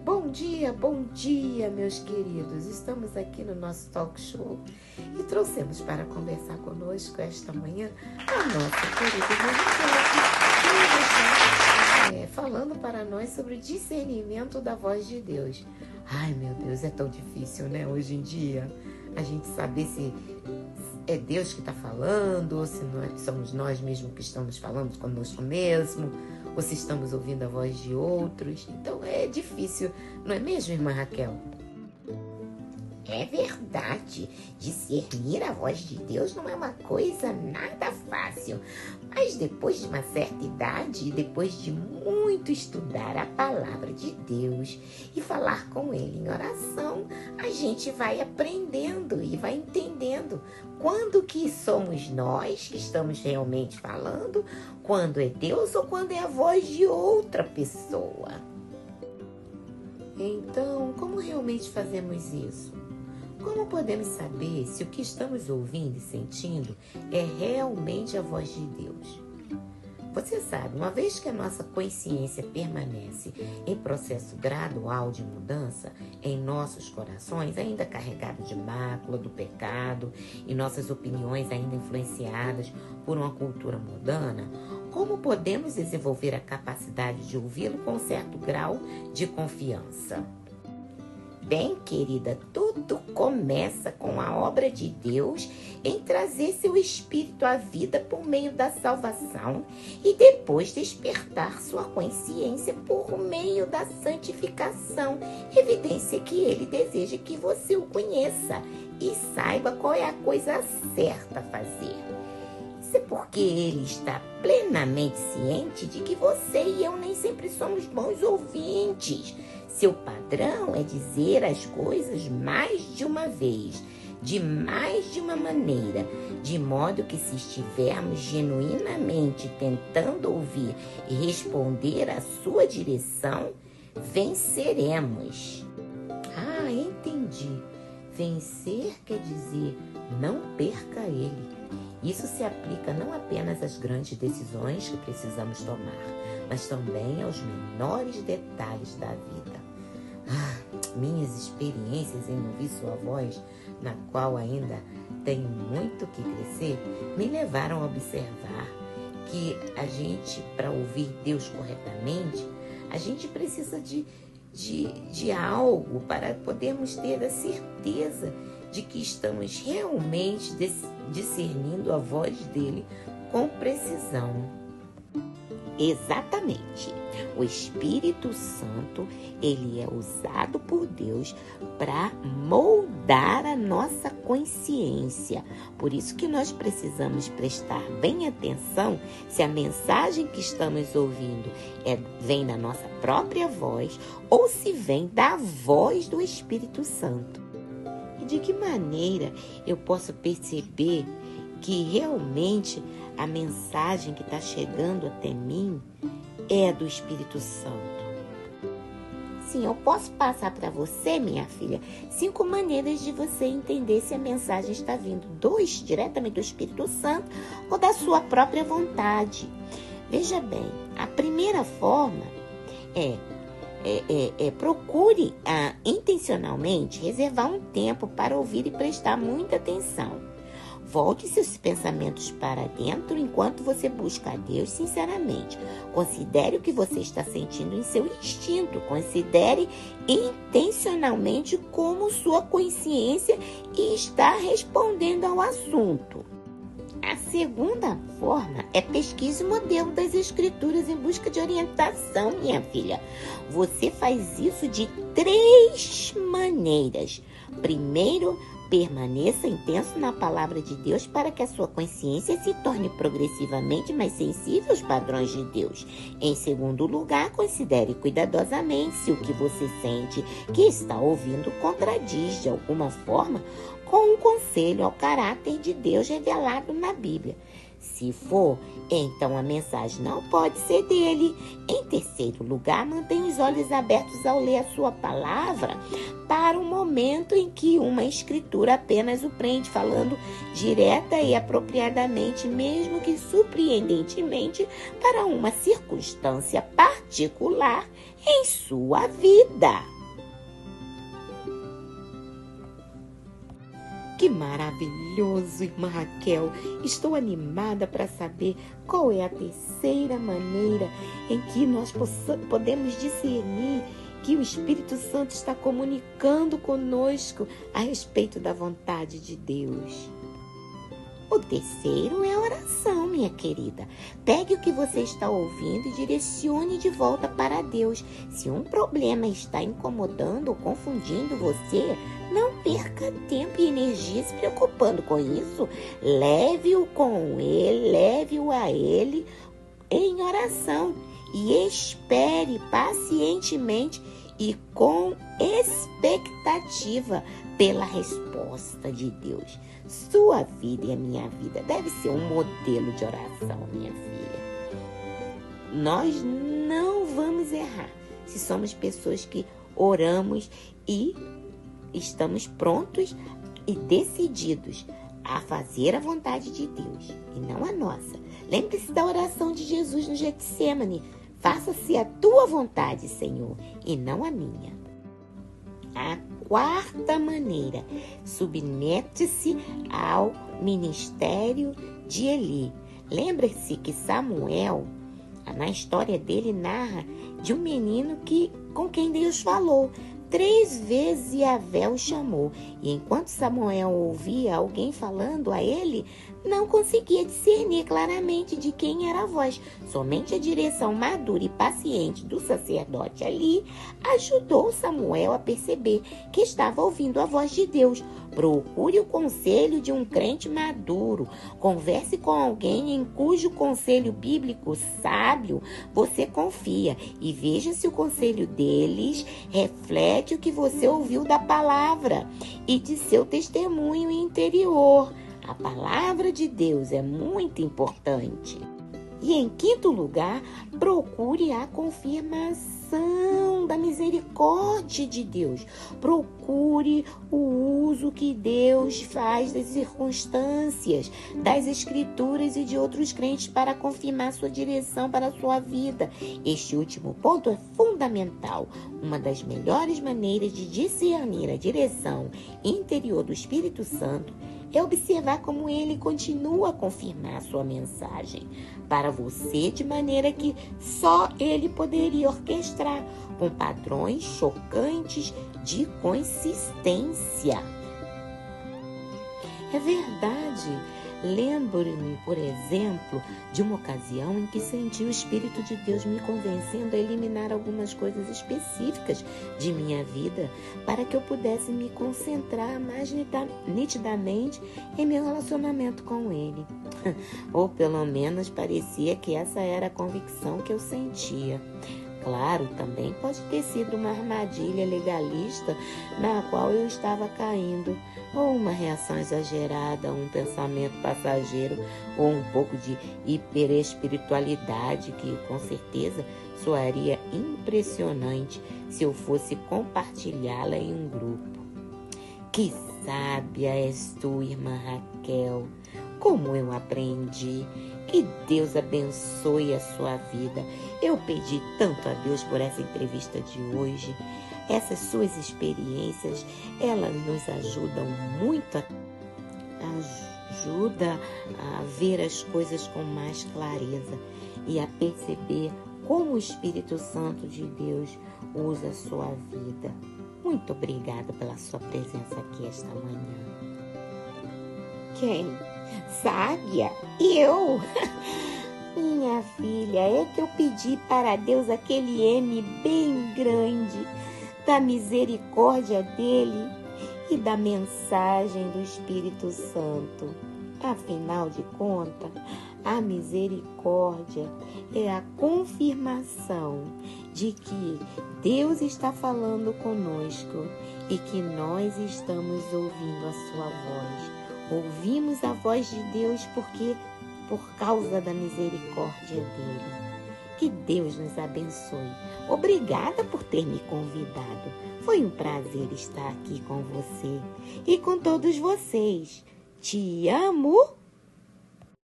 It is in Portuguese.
Bom dia, meus queridos. Estamos aqui no nosso talk show e trouxemos para conversar conosco esta manhã a nossa querida irmã, falando para nós sobre o discernimento da voz de Deus. Ai, meu Deus, é tão difícil, né, hoje em dia, a gente saber se é Deus que está falando ou se somos nós mesmos que estamos falando conosco mesmo, ou se estamos ouvindo a voz de outros. Então é difícil, não é mesmo, irmã Raquel? É verdade, discernir a voz de Deus não é uma coisa nada fácil. Mas depois de uma certa idade, depois de muito estudar a palavra de Deus e falar com Ele em oração, a gente vai aprendendo e vai entendendo quando que somos nós que estamos realmente falando, quando é Deus ou quando é a voz de outra pessoa. Então, como realmente fazemos isso? Como podemos saber se o que estamos ouvindo e sentindo é realmente a voz de Deus? Você sabe, uma vez que a nossa consciência permanece em processo gradual de mudança em nossos corações, ainda carregado de mácula do pecado e nossas opiniões ainda influenciadas por uma cultura mundana, como podemos desenvolver a capacidade de ouvi-lo com um certo grau de confiança? Bem, querida, tudo começa com a obra de Deus em trazer seu Espírito à vida por meio da salvação e depois despertar sua consciência por meio da santificação, evidência que Ele deseja que você o conheça e saiba qual é a coisa certa a fazer. Isso é porque Ele está plenamente ciente de que você e eu nem sempre somos bons ouvintes. Seu padrão é dizer as coisas mais de uma vez, de mais de uma maneira, de modo que se estivermos genuinamente tentando ouvir e responder à sua direção, venceremos. Ah, entendi. Vencer quer dizer não perca ele. Isso se aplica não apenas às grandes decisões que precisamos tomar, mas também aos menores detalhes da vida. Minhas experiências em ouvir sua voz, na qual ainda tenho muito que crescer, me levaram a observar que a gente, para ouvir Deus corretamente, a gente precisa de algo para podermos ter a certeza de que estamos realmente discernindo a voz dele com precisão. Exatamente. O Espírito Santo, ele é usado por Deus para moldar a nossa consciência. Por isso que nós precisamos prestar bem atenção se a mensagem que estamos ouvindo vem da nossa própria voz ou se vem da voz do Espírito Santo. E de que maneira eu posso perceber que realmente a mensagem que está chegando até mim é do Espírito Santo? Sim, eu posso passar para você, minha filha, 5 maneiras de você entender se a mensagem está vindo diretamente do Espírito Santo ou da sua própria vontade. Veja bem, a primeira forma procure intencionalmente reservar um tempo para ouvir e prestar muita atenção. Volte seus pensamentos para dentro enquanto você busca a Deus sinceramente. Considere o que você está sentindo em seu instinto. Considere intencionalmente como sua consciência está respondendo ao assunto. A segunda forma é pesquise o modelo das Escrituras em busca de orientação, minha filha. Você faz isso de 3 maneiras. Primeiro, permaneça intenso na palavra de Deus para que a sua consciência se torne progressivamente mais sensível aos padrões de Deus. Em segundo lugar, considere cuidadosamente se o que você sente que está ouvindo contradiz de alguma forma com um conselho ao caráter de Deus revelado na Bíblia. Se for, então a mensagem não pode ser dele. Em terceiro lugar, mantenha os olhos abertos ao ler a sua palavra para o momento em que uma escritura apenas o prende, falando direta e apropriadamente, mesmo que surpreendentemente, para uma circunstância particular em sua vida. Que maravilhoso, irmã Raquel! Estou animada para saber qual é a terceira maneira em que nós podemos discernir que o Espírito Santo está comunicando conosco a respeito da vontade de Deus. O terceiro é a oração, minha querida. Pegue o que você está ouvindo e direcione de volta para Deus. Se um problema está incomodando ou confundindo você, não perca tempo e energia se preocupando com isso. Leve-o a Ele em oração e espere pacientemente e com expectativa pela resposta de Deus. Sua vida e a minha vida deve ser um modelo de oração, minha filha. Nós não vamos errar se somos pessoas que oramos e estamos prontos e decididos a fazer a vontade de Deus e não a nossa. Lembre-se da oração de Jesus no Getsêmani. Faça-se a tua vontade, Senhor, e não a minha. A quarta maneira, submete-se ao ministério de Eli. Lembre-se que Samuel, na história dele, narra de um menino com quem Deus falou. 3 vezes Yahvé o chamou, e enquanto Samuel ouvia alguém falando a ele, não conseguia discernir claramente de quem era a voz. Somente a direção madura e paciente do sacerdote ali ajudou Samuel a perceber que estava ouvindo a voz de Deus. Procure o conselho de um crente maduro. Converse com alguém em cujo conselho bíblico sábio você confia e veja se o conselho deles reflete o que você ouviu da palavra e de seu testemunho interior. A palavra de Deus é muito importante. E em quinto lugar, procure a confirmação da misericórdia de Deus. Procure o uso que Deus faz das circunstâncias, das escrituras e de outros crentes para confirmar sua direção para a sua vida. Este último ponto é fundamental. Uma das melhores maneiras de discernir a direção interior do Espírito Santo é observar como ele continua a confirmar sua mensagem para você de maneira que só ele poderia orquestrar, com padrões chocantes de consistência. É verdade. Lembro-me, por exemplo, de uma ocasião em que senti o Espírito de Deus me convencendo a eliminar algumas coisas específicas de minha vida para que eu pudesse me concentrar mais nitidamente em meu relacionamento com Ele. Ou pelo menos parecia que essa era a convicção que eu sentia. Claro, também pode ter sido uma armadilha legalista na qual eu estava caindo, ou uma reação exagerada, um pensamento passageiro, ou um pouco de hiperespiritualidade que, com certeza, soaria impressionante se eu fosse compartilhá-la em um grupo. Que sábia és tu, irmã Raquel! Como eu aprendi! Que Deus abençoe a sua vida. Eu pedi tanto a Deus por essa entrevista de hoje. Essas suas experiências, elas nos ajudam muito ajuda a ver as coisas com mais clareza e a perceber como o Espírito Santo de Deus usa a sua vida. Muito obrigada pela sua presença aqui esta manhã. Quem? Sábia? Eu? Minha filha, é que eu pedi para Deus aquele M bem grande da misericórdia dele e da mensagem do Espírito Santo. Afinal de contas, a misericórdia é a confirmação de que Deus está falando conosco e que nós estamos ouvindo a sua voz. Ouvimos a voz de Deus porque por causa da misericórdia dele. Que Deus nos abençoe. Obrigada por ter me convidado. Foi um prazer estar aqui com você e com todos vocês. Te amo!